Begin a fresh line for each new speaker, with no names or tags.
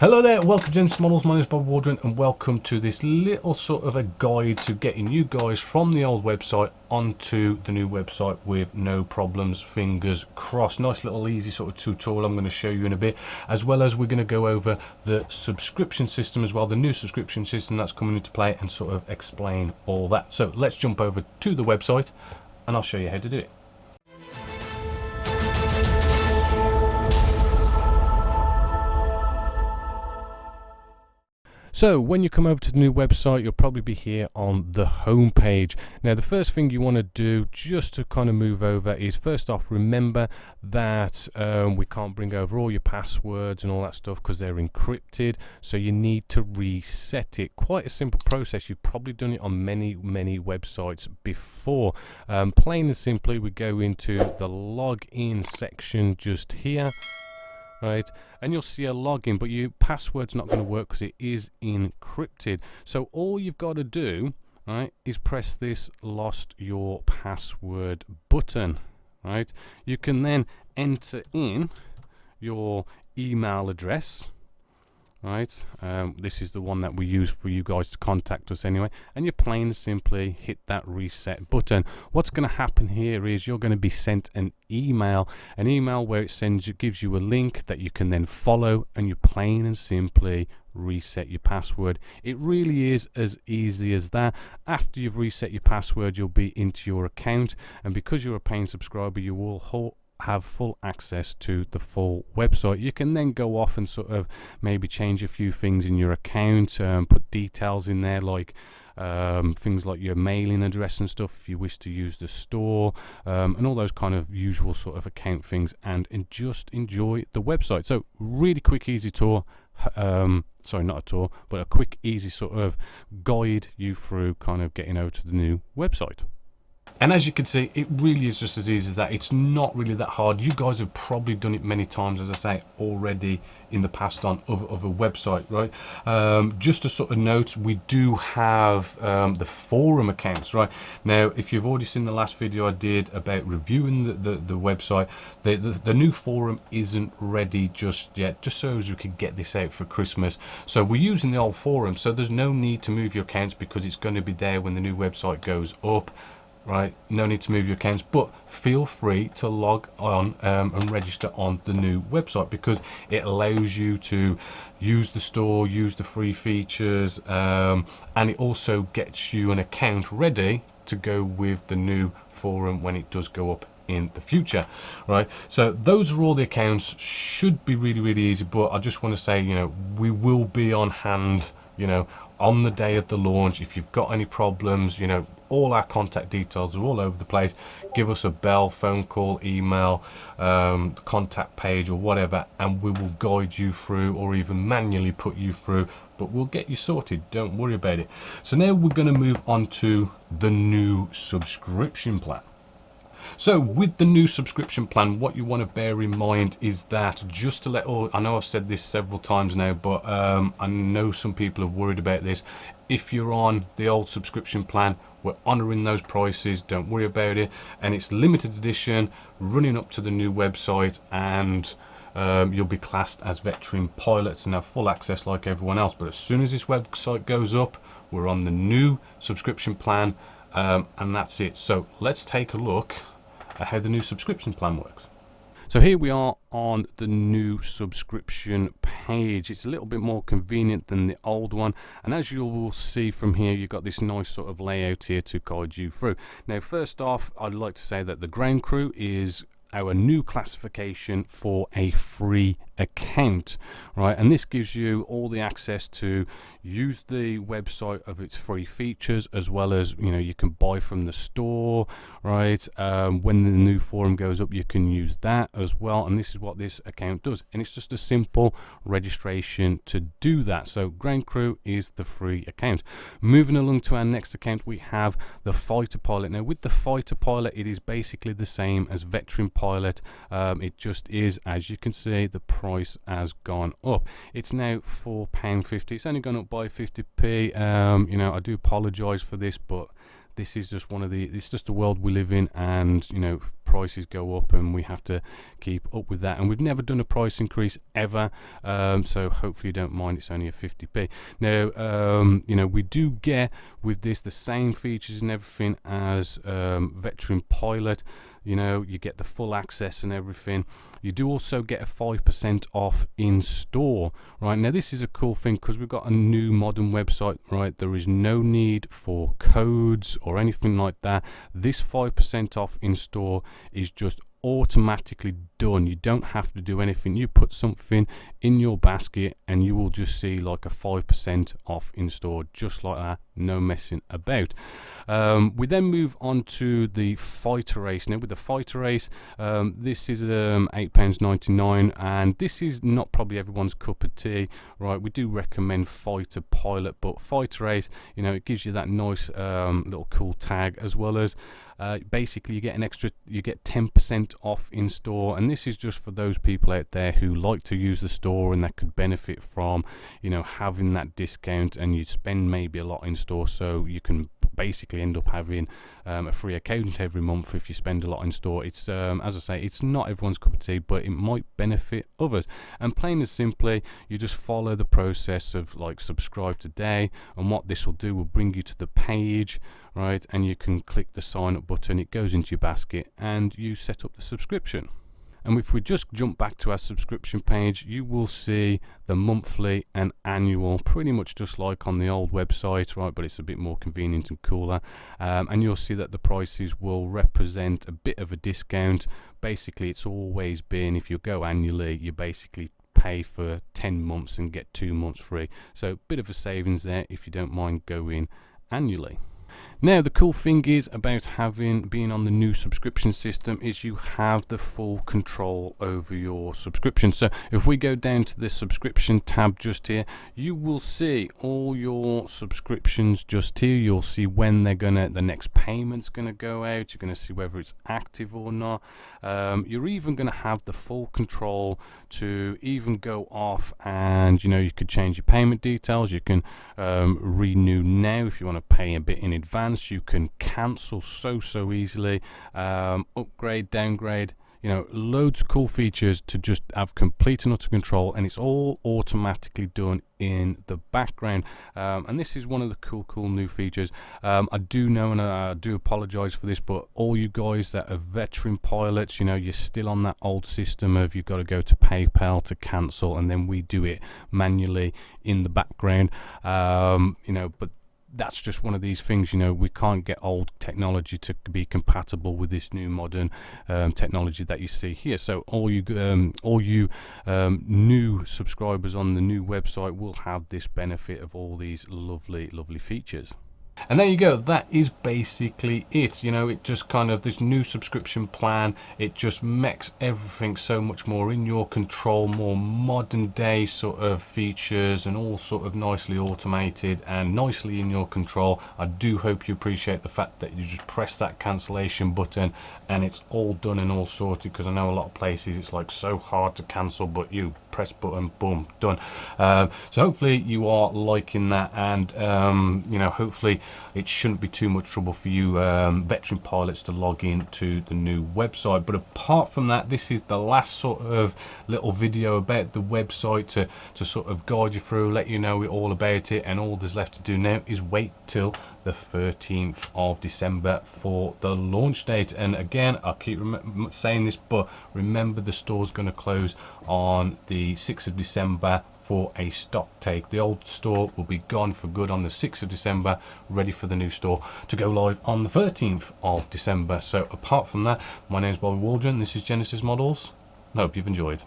Hello there, welcome to Genesis Models. My name is Bob Waldron and welcome to this little sort of a guide to getting you guys from the old website onto the new website with no problems, fingers crossed. Nice little easy sort of tutorial I'm going to show you in a bit, as well as we're going to go over the subscription system as well, the new subscription system that's coming into play, and sort of explain all that. So let's jump over to the website and I'll show you how to do it. So when you come over to the new website, you'll probably be here on the home page. Now the first thing you want to do just to kind of move over is, first off, remember that we can't bring over all your passwords and all that stuff because they're encrypted, so you need to reset it. Quite a simple process. You've probably done it on many websites before. Plain and simply, we go into the login section just here. Right, and you'll see a login, but your password's not going to work because it is encrypted. So all you've got to do, right, is press this lost your password button. Right, you can then enter in your email address. Right, this is the one that we use for you guys to contact us anyway, and you plain and simply hit that reset button. What's going to happen here is you're going to be sent an email where it gives you a link that you can then follow, and you plain and simply reset your password. It really is as easy as that. After you've reset your password, you'll be into your account, and because you're a paying subscriber, you will have full access to the full website. You can then go off and sort of maybe change a few things in your account, put details in there like things like your mailing address and stuff if you wish to use the store, and all those kind of usual sort of account things, and just enjoy the website. So really quick, easy tour. Sorry, not a tour, but a quick, easy sort of guide you through kind of getting over to the new website. And as you can see, it really is just as easy as that. It's not really that hard. You guys have probably done it many times, as I say, already in the past on other website, right? Just a sort of note, we do have the forum accounts, right? Now, if you've already seen the last video I did about reviewing the website, the new forum isn't ready just yet, just so as we could get this out for Christmas. So we're using the old forum, so there's no need to move your accounts because it's going to be there when the new website goes up. Right, no need to move your accounts, but feel free to log on and register on the new website because it allows you to use the store, use the free features, and it also gets you an account ready to go with the new forum when it does go up in the future. Right, so those are all the accounts. Should be really easy, but I just want to say, you know, we will be on hand, you know, on the day of the launch. If you've got any problems, you know, all our contact details are all over the place. Give us a bell, phone call, email, contact page or whatever, and we will guide you through, or even manually put you through, but we'll get you sorted, don't worry about it. So now we're going to move on to the new subscription plan. So with the new subscription plan, what you want to bear in mind is that, just to let all, I know I've said this several times now, but I know some people are worried about this. If you're on the old subscription plan, we're honouring those prices, don't worry about it, and it's limited edition, running up to the new website, and you'll be classed as veteran pilots and have full access like everyone else. But as soon as this website goes up, we're on the new subscription plan, and that's it. So let's take a look at how the new subscription plan works. So here we are on the new subscription page. It's a little bit more convenient than the old one, and as you will see from here, you've got this nice sort of layout here to guide you through. Now first off, I'd like to say that the ground crew is our new classification for a free account, right? And this gives you all the access to use the website of its free features, as well as, you know, you can buy from the store, right? When the new forum goes up, you can use that as well, and this is what this account does, and it's just a simple registration to do that. So ground crew is the free account. Moving along to our next account, we have the fighter pilot. Now with the fighter pilot, it is basically the same as veteran pilot. It just is, as you can see, the price has gone up. It's now £4.50. It's only gone up by 50p. You know, I do apologize for this, but this is just it's just the world we live in, and you know, prices go up and we have to keep up with that, and we've never done a price increase ever, so hopefully you don't mind. It's only a 50p. Now you know, we do get with this the same features and everything as Veteran Pilot. You know, you get the full access and everything. You do also get a 5% off in store. Right now, this is a cool thing because we've got a new modern website. Right, there is no need for codes or anything like that. This 5% off in store is just automatically done. You don't have to do anything. You put something in your basket and you will just see like a 5% off in store, just like that, no messing about. We then move on to the Fighter Race. Now with the Fighter Race, this is £8.99, and this is not probably everyone's cup of tea, right? We do recommend Fighter Pilot, but Fighter Race, you know, it gives you that nice little cool tag, as well as basically you get 10% off in store, and this is just for those people out there who like to use the store and that could benefit from, you know, having that discount, and you spend maybe a lot in store, so you can basically end up having a free account every month if you spend a lot in store. It's as I say, it's not everyone's cup of tea, but it might benefit others. And plain and simply, you just follow the process of like subscribe today, and what this will do will bring you to the page, right, and you can click the sign up button. It goes into your basket and you set up the subscription. And if we just jump back to our subscription page, you will see the monthly and annual, pretty much just like on the old website, right? But it's a bit more convenient and cooler. And you'll see that the prices will represent a bit of a discount. Basically, it's always been, if you go annually, you basically pay for 10 months and get 2 months free. So a bit of a savings there if you don't mind going annually. Now the cool thing is about being on the new subscription system is you have the full control over your subscription. So if we go down to this subscription tab just here, you will see all your subscriptions just here. You'll see when the next payment's gonna go out. You're gonna see whether it's active or not. You're even gonna have the full control to even go off and, you know, you could change your payment details. You can renew now if you want to pay a bit in advance. You can cancel so easily, upgrade, downgrade, you know, loads of cool features to just have complete and utter control, and it's all automatically done in the background. And this is one of the cool new features. I do know, and I do apologize for this, but all you guys that are veteran pilots, you know, you're still on that old system of you've got to go to PayPal to cancel, and then we do it manually in the background. You know, but that's just one of these things, you know, we can't get old technology to be compatible with this new modern technology that you see here. So all you new subscribers on the new website will have this benefit of all these lovely features. And there you go, that is basically it. You know, it just kind of, this new subscription plan, it just makes everything so much more in your control, more modern day sort of features, and all sort of nicely automated and nicely in your control. I do hope you appreciate the fact that you just press that cancellation button and it's all done and all sorted, because I know a lot of places it's like so hard to cancel, but you press button, boom, done. So hopefully you are liking that, and you know, hopefully it shouldn't be too much trouble for you veteran pilots to log in to the new website. But apart from that, this is the last sort of little video about the website to sort of guide you through, let you know all about it, and all there's left to do now is wait till the 13th of December for the launch date. And again, I'll keep saying this, but remember, the store's going to close on the 6th of December for a stock take. The old store will be gone for good on the 6th of December, ready for the new store to go live on the 13th of December. So apart from that, my name is Bobby Waldron, this is Genesis Models, and I hope you've enjoyed.